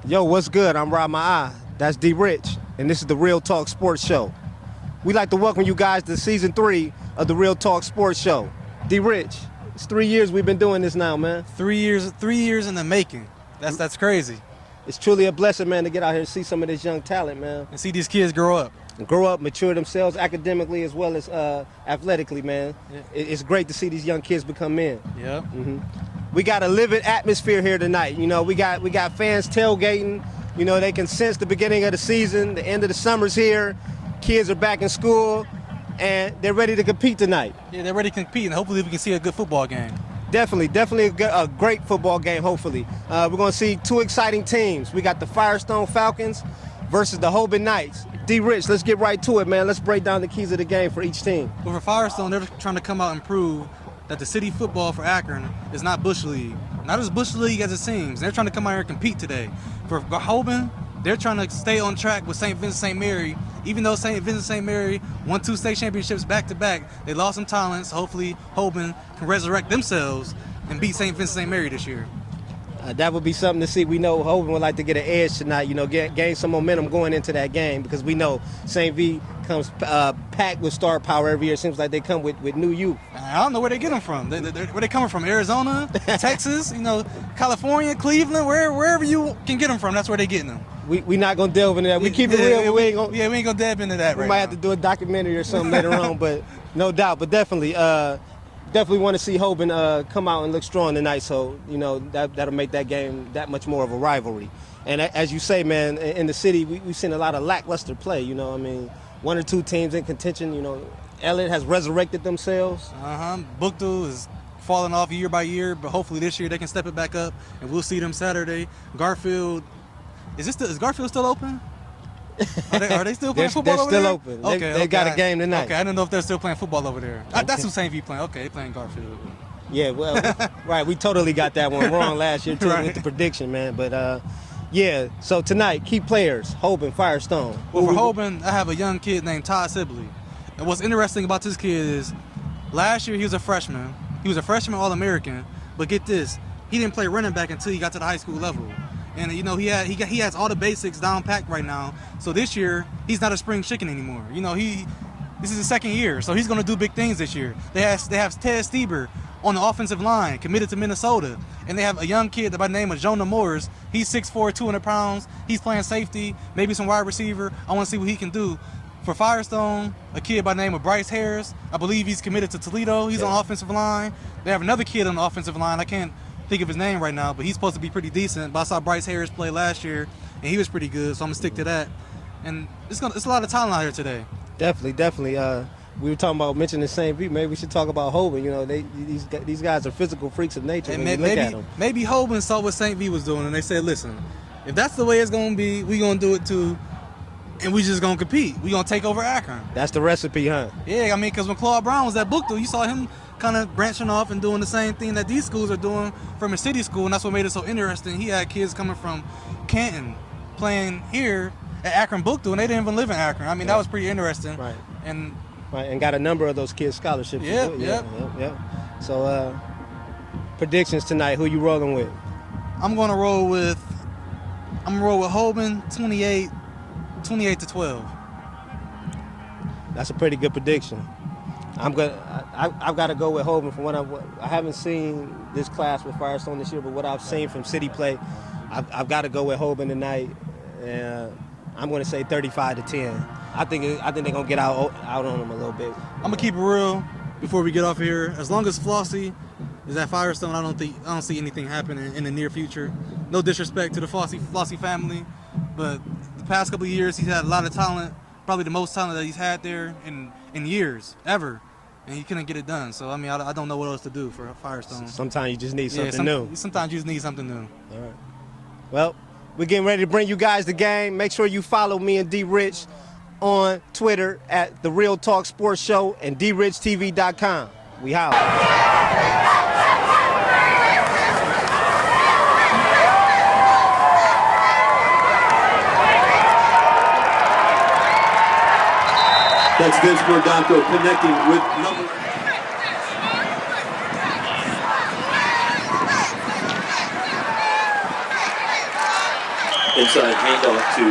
Yo, what's good? I'm Rob My Eye. That's D Rich, and this is the Real Talk Sports Show. We'd like to welcome you guys to season 3 of the Real Talk Sports Show. D Rich, it's 3 years we've been doing this now, man. 3 years in the making. That's crazy. It's truly a blessing, man, to get out here and see some of this young talent, man. And see these kids grow up. And grow up, mature themselves academically as well as athletically, man. Yeah. It's great to see these young kids become men. Yep. We got a living atmosphere here tonight. You know, we got fans tailgating. You know, they can sense the beginning of the season, the end of the summer's here. Kids are back in school, and they're ready to compete tonight. Yeah, they're ready to compete, and hopefully we can see a good football game. Definitely a great football game, hopefully. We're going to see 2 exciting teams. We got the Firestone Falcons versus the Hoban Knights. D. Rich, let's get right to it, man. Let's break down the keys of the game for each team. Well, for Firestone, they're trying to come out and prove that the city football for Akron is not Bush League. Not as Bush League as it seems. They're trying to come out here and compete today. For Hoban, they're trying to stay on track with St. Vincent St. Mary. Even though St. Vincent St. Mary won 2 state championships back-to-back, they lost some talents. Hopefully, Hoban can resurrect themselves and beat St. Vincent St. Mary this year. That would be something to see. We know Hoban would like to get an edge tonight, you know, gain some momentum going into that game, because we know St. V comes packed with star power every year. It seems like they come with new youth. I don't know where they get them from. Where they coming from? Arizona, Texas, you know, California, Cleveland, wherever you can get them from, that's where they getting them. We not going to delve into that. We keep it real, but we ain't going we ain't going to delve into that we right might now. have to do a documentary or something later on, but no doubt. But definitely want to see Hoban come out and look strong tonight, so, you know, that'll make that game that much more of a rivalry. And as you say, man, in the city, we've seen a lot of lackluster play, you know. I mean, 1 or 2 teams in contention, you know. Elliott has resurrected themselves. Bookdu is falling off year by year, but hopefully this year they can step it back up, and we'll see them Saturday. Garfield, is Garfield still open? Are they still playing football over there? They're still open. Okay, they got a game tonight. Okay, I didn't know if they're still playing football over there. That's who St. V playing. Okay, they playing Garfield. Yeah, well, right. We totally got that one wrong last year, too, with the prediction, man. But, yeah, so tonight, key players, Hoban, Firestone. Well, for Hoban, I have a young kid named Todd Sibley. And what's interesting about this kid is last year he was a freshman. He was a freshman All-American. But get this, he didn't play running back until he got to the high school level. And, you know, he has all the basics down packed right now. So this year, he's not a spring chicken anymore. You know, this is his 2nd year, so he's going to do big things this year. They have Ted Stieber on the offensive line, committed to Minnesota. And they have a young kid by the name of Jonah. He's 6'4", 200 pounds. He's playing safety, maybe some wide receiver. I want to see what he can do. For Firestone, a kid by the name of Bryce Harris. I believe he's committed to Toledo. He's on the offensive line. They have another kid on the offensive line. I can't think of his name right now, but he's supposed to be pretty decent. But I saw Bryce Harris play last year, and he was pretty good, so I'm going to stick to that. And it's a lot of talent out here today. Definitely. We were talking about mentioning St. V. Maybe we should talk about Hoban. You know, these guys are physical freaks of nature. And when you look at them. Maybe Hoban saw what St. V was doing, and they said, listen, if that's the way it's going to be, we're going to do it too, and we just going to compete. We're going to take over Akron. That's the recipe, huh? Yeah, I mean, because when Claude Brown was at Bookdu, you saw him kind of branching off and doing the same thing that these schools are doing from a city school, and that's what made it so interesting. He had kids coming from Canton playing here at Akron Bookdu, and they didn't even live in Akron. I mean, that was pretty interesting. Right. And got a number of those kids scholarships. Yep. So, predictions tonight. Who you rolling with? I'm gonna roll with Hoban, 28-12. That's a pretty good prediction. I've got to go with Hoban. From what I haven't seen this class with Firestone this year, but what I've seen from city play, I've got to go with Hoban tonight. I'm going to say 35-10. I think they're going to get out on them a little bit. I'm going to keep it real before we get off here. As long as Flossie is at Firestone, I don't see anything happening in the near future. No disrespect to the Flossie family, but the past couple of years he's had a lot of talent, probably the most talent that he's had there in years, ever. And he couldn't get it done. So, I mean, I don't know what else to do for Firestone. Sometimes you just need something new. Sometimes you just need something new. All right. Well, we're getting ready to bring you guys the game. Make sure you follow me and D Rich on Twitter at The Real Talk Sports Show and drichtv.com. We holla. That's Vince Mordaco connecting with number... Inside handoff to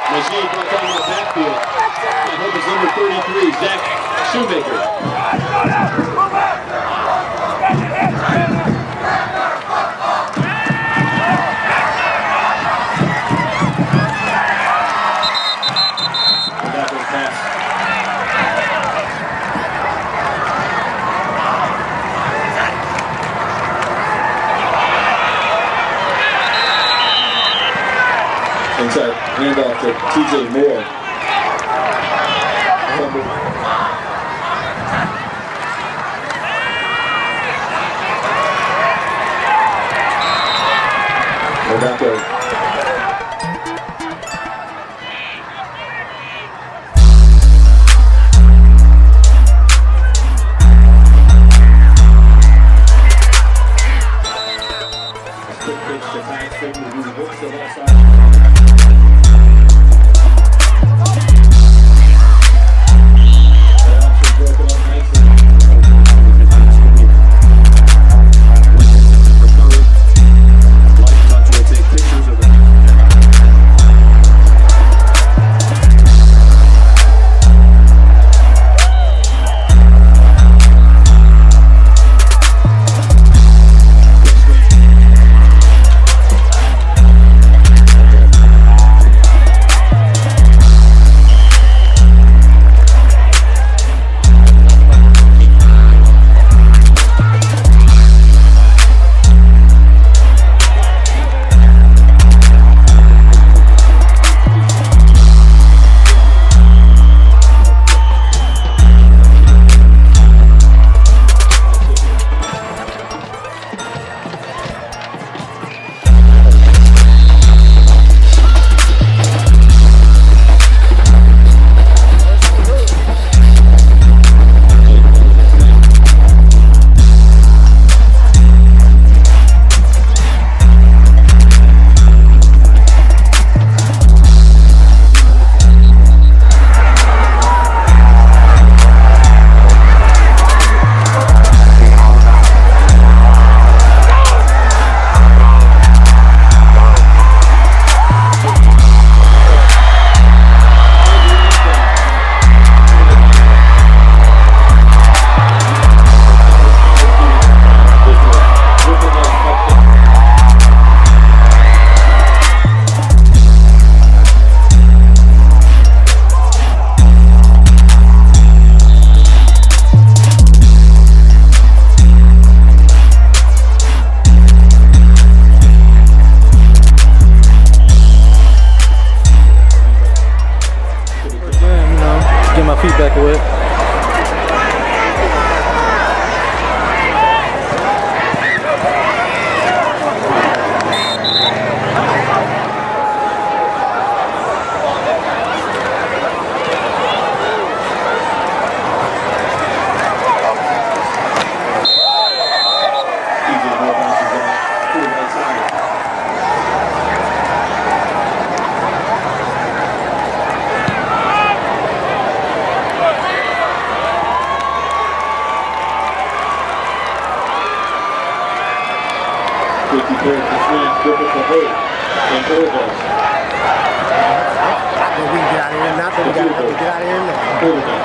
Machine brought down in the backfield. I hope it's number 33, Zach Shoemaker. That was pass. Inside handoff to TJ Moore. Roberto. Quick pitch to Ty Sibley, who works the left side. Feedback with. We can get out of here now. We got to get out of here now.